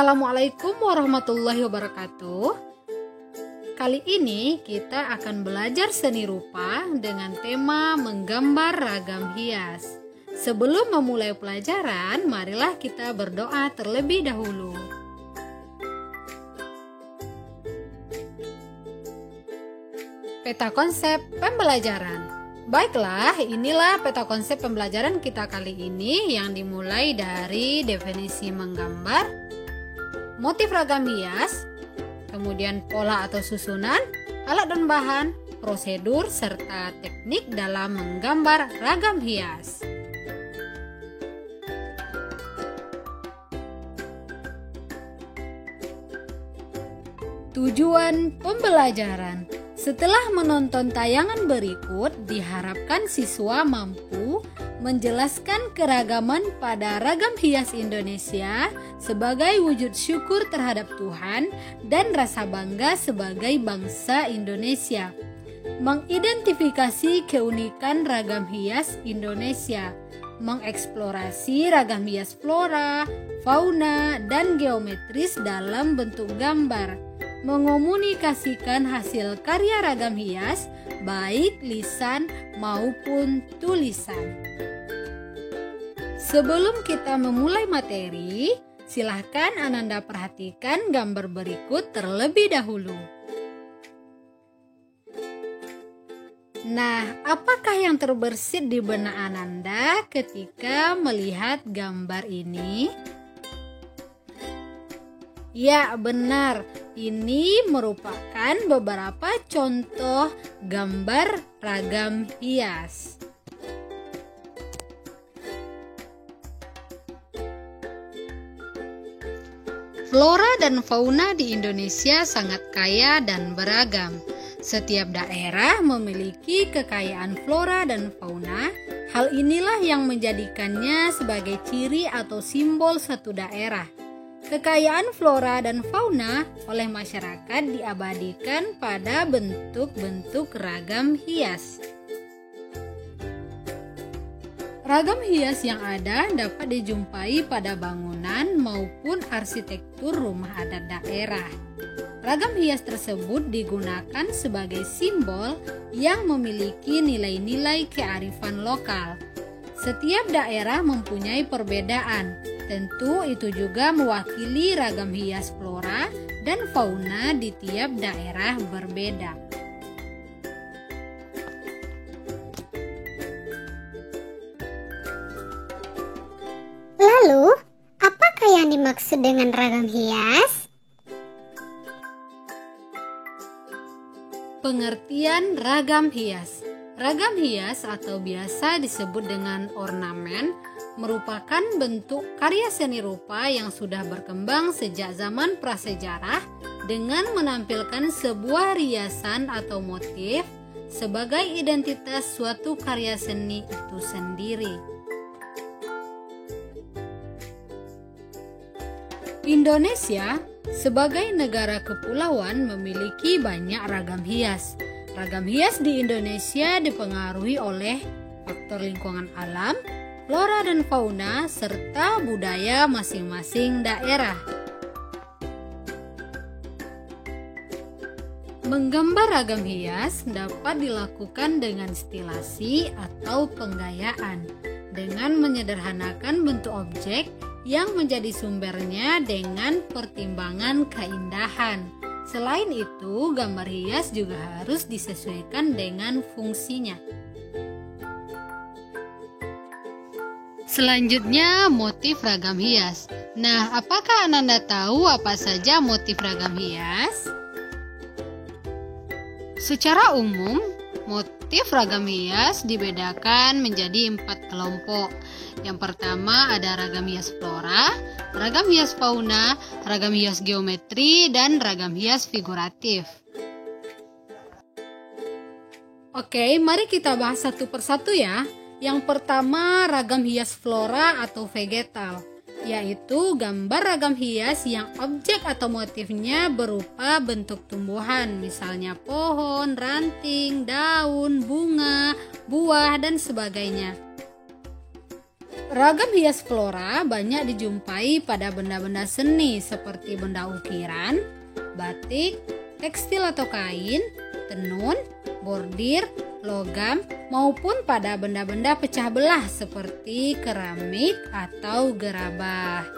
Assalamualaikum warahmatullahi wabarakatuh. Kali ini kita akan belajar seni rupa dengan tema menggambar ragam hias. Sebelum memulai pelajaran, marilah kita berdoa terlebih dahulu. Peta konsep pembelajaran. Baiklah, inilah peta konsep pembelajaran kita kali ini yang dimulai dari definisi menggambar, motif ragam hias, kemudian pola atau susunan, alat dan bahan, prosedur, serta teknik dalam menggambar ragam hias. Tujuan pembelajaran. Setelah menonton tayangan berikut, diharapkan siswa mampu menjelaskan keragaman pada ragam hias Indonesia sebagai wujud syukur terhadap Tuhan dan rasa bangga sebagai bangsa Indonesia. Mengidentifikasi keunikan ragam hias Indonesia, mengeksplorasi ragam hias flora, fauna, dan geometris dalam bentuk gambar, mengomunikasikan hasil karya ragam hias baik lisan maupun tulisan. Sebelum kita memulai materi, silahkan Ananda perhatikan gambar berikut terlebih dahulu. Nah, apakah yang terbersit di benak Ananda ketika melihat gambar ini? Ya, benar. Ini merupakan beberapa contoh gambar ragam hias. Flora dan fauna di Indonesia sangat kaya dan beragam. Setiap daerah memiliki kekayaan flora dan fauna. Hal inilah yang menjadikannya sebagai ciri atau simbol satu daerah. Kekayaan flora dan fauna oleh masyarakat diabadikan pada bentuk-bentuk ragam hias. Ragam hias yang ada dapat dijumpai pada bangunan maupun arsitektur rumah adat daerah. Ragam hias tersebut digunakan sebagai simbol yang memiliki nilai-nilai kearifan lokal. Setiap daerah mempunyai perbedaan. Tentu itu juga mewakili ragam hias flora dan fauna di tiap daerah berbeda. Lalu, apakah yang dimaksud dengan ragam hias? Pengertian ragam hias. Ragam hias atau biasa disebut dengan ornamen merupakan bentuk karya seni rupa yang sudah berkembang sejak zaman prasejarah dengan menampilkan sebuah riasan atau motif sebagai identitas suatu karya seni itu sendiri. Indonesia sebagai negara kepulauan memiliki banyak ragam hias. Ragam hias di Indonesia dipengaruhi oleh faktor lingkungan alam, flora dan fauna, serta budaya masing-masing daerah. Menggambar ragam hias dapat dilakukan dengan stilasi atau penggayaan, dengan menyederhanakan bentuk objek yang menjadi sumbernya dengan pertimbangan keindahan. Selain itu, gambar hias juga harus disesuaikan dengan fungsinya. Selanjutnya, motif ragam hias. Nah, apakah Ananda tahu apa saja motif ragam hias? Secara umum, motif ragam hias dibedakan menjadi 4 kelompok. Yang pertama ada ragam hias flora, ragam hias fauna, ragam hias geometri, dan ragam hias figuratif. Oke, mari kita bahas satu persatu ya. Yang pertama, ragam hias flora atau vegetal, yaitu gambar ragam hias yang objek atau motifnya berupa bentuk tumbuhan, misalnya pohon, ranting, daun, bunga, buah, dan sebagainya. Ragam hias flora banyak dijumpai pada benda-benda seni seperti benda ukiran, batik, tekstil atau kain, tenun, bordir, logam, maupun pada benda-benda pecah belah seperti keramik atau gerabah.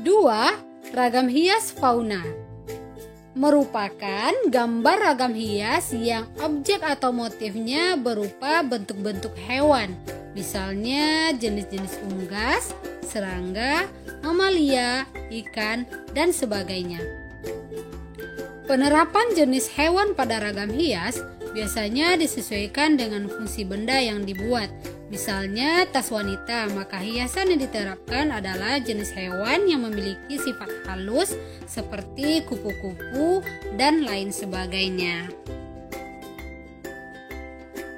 2. Ragam hias fauna merupakan gambar ragam hias yang objek atau motifnya berupa bentuk-bentuk hewan, misalnya jenis-jenis unggas, serangga, mamalia, ikan, dan sebagainya. Penerapan jenis hewan pada ragam hias biasanya disesuaikan dengan fungsi benda yang dibuat. Misalnya tas wanita, maka hiasan yang diterapkan adalah jenis hewan yang memiliki sifat halus seperti kupu-kupu dan lain sebagainya.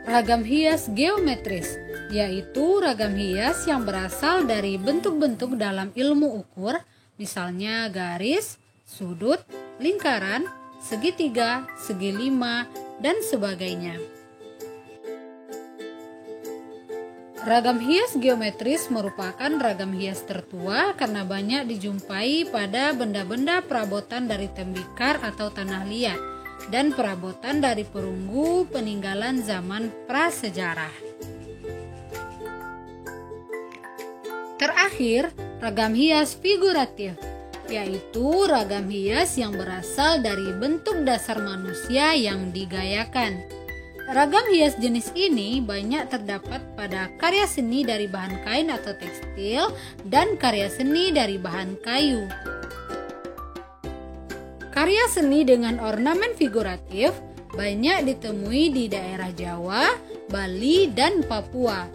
Ragam hias geometris, yaitu ragam hias yang berasal dari bentuk-bentuk dalam ilmu ukur, misalnya garis, sudut, lingkaran, segitiga, segi lima, dan sebagainya. Ragam hias geometris merupakan ragam hias tertua karena banyak dijumpai pada benda-benda perabotan dari tembikar atau tanah liat dan perabotan dari perunggu peninggalan zaman prasejarah. Terakhir, ragam hias figuratif, yaitu ragam hias yang berasal dari bentuk dasar manusia yang digayakan. Ragam hias jenis ini banyak terdapat pada karya seni dari bahan kain atau tekstil dan karya seni dari bahan kayu. Karya seni dengan ornamen figuratif banyak ditemui di daerah Jawa, Bali, dan Papua.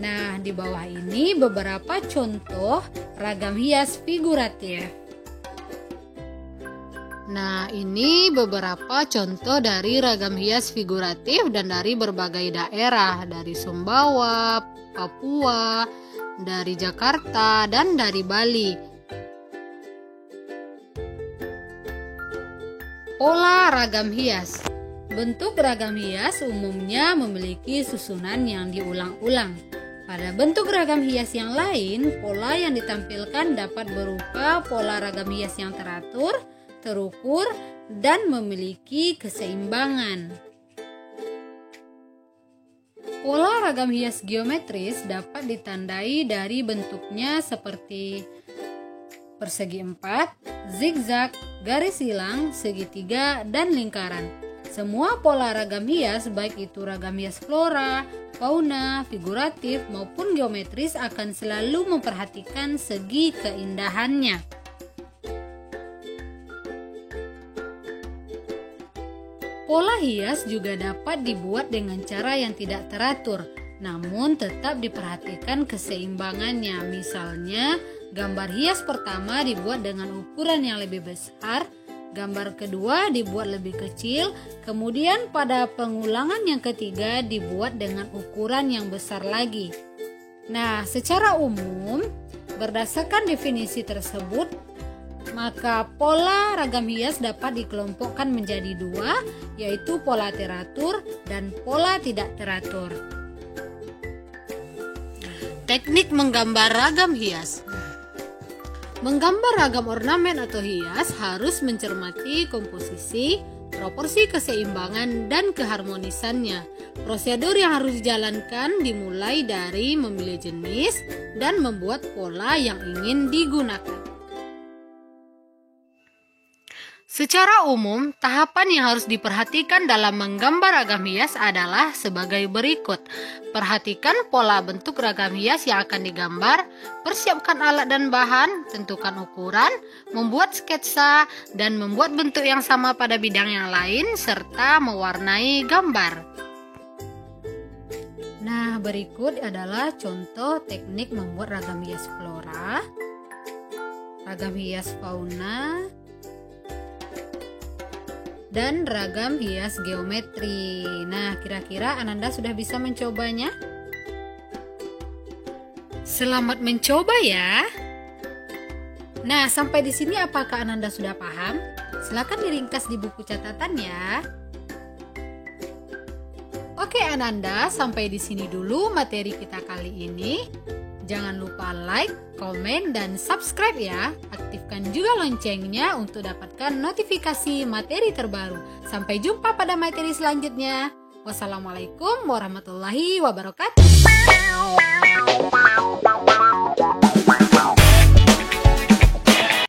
Nah, di bawah ini beberapa contoh ragam hias figuratif. Nah, ini beberapa contoh dari ragam hias figuratif dan dari berbagai daerah, dari Sumbawa, Papua, dari Jakarta, dan dari Bali. Pola ragam hias. Bentuk ragam hias umumnya memiliki susunan yang diulang-ulang. Pada bentuk ragam hias yang lain, pola yang ditampilkan dapat berupa pola ragam hias yang teratur, terukur, dan memiliki keseimbangan. Pola ragam hias geometris dapat ditandai dari bentuknya seperti persegi empat, zigzag, garis silang, segitiga, dan lingkaran. Semua pola ragam hias, baik itu ragam hias flora, fauna, figuratif, maupun geometris akan selalu memperhatikan segi keindahannya. Pola hias juga dapat dibuat dengan cara yang tidak teratur, namun tetap diperhatikan keseimbangannya. Misalnya, gambar hias pertama dibuat dengan ukuran yang lebih besar, gambar kedua dibuat lebih kecil, kemudian pada pengulangan yang ketiga dibuat dengan ukuran yang besar lagi. Nah, secara umum, berdasarkan definisi tersebut, maka pola ragam hias dapat dikelompokkan menjadi dua, yaitu pola teratur dan pola tidak teratur. Teknik menggambar ragam hias. Menggambar ragam ornamen atau hias harus mencermati komposisi, proporsi keseimbangan, dan keharmonisannya. Prosedur yang harus dijalankan dimulai dari memilih jenis dan membuat pola yang ingin digunakan. Secara umum, tahapan yang harus diperhatikan dalam menggambar ragam hias adalah sebagai berikut. Perhatikan pola bentuk ragam hias yang akan digambar, persiapkan alat dan bahan, tentukan ukuran, membuat sketsa, dan membuat bentuk yang sama pada bidang yang lain, serta mewarnai gambar. Nah, berikut adalah contoh teknik membuat ragam hias flora, ragam hias fauna, dan ragam hias geometri. Nah, kira-kira Ananda sudah bisa mencobanya? Selamat mencoba ya. Nah, sampai di sini apakah Ananda sudah paham? Silakan diringkas di buku catatan ya. Oke Ananda, sampai di sini dulu materi kita kali ini. Jangan lupa like, komen, dan subscribe ya. Aktifkan juga loncengnya untuk dapatkan notifikasi materi terbaru. Sampai jumpa pada materi selanjutnya. Wassalamualaikum warahmatullahi wabarakatuh.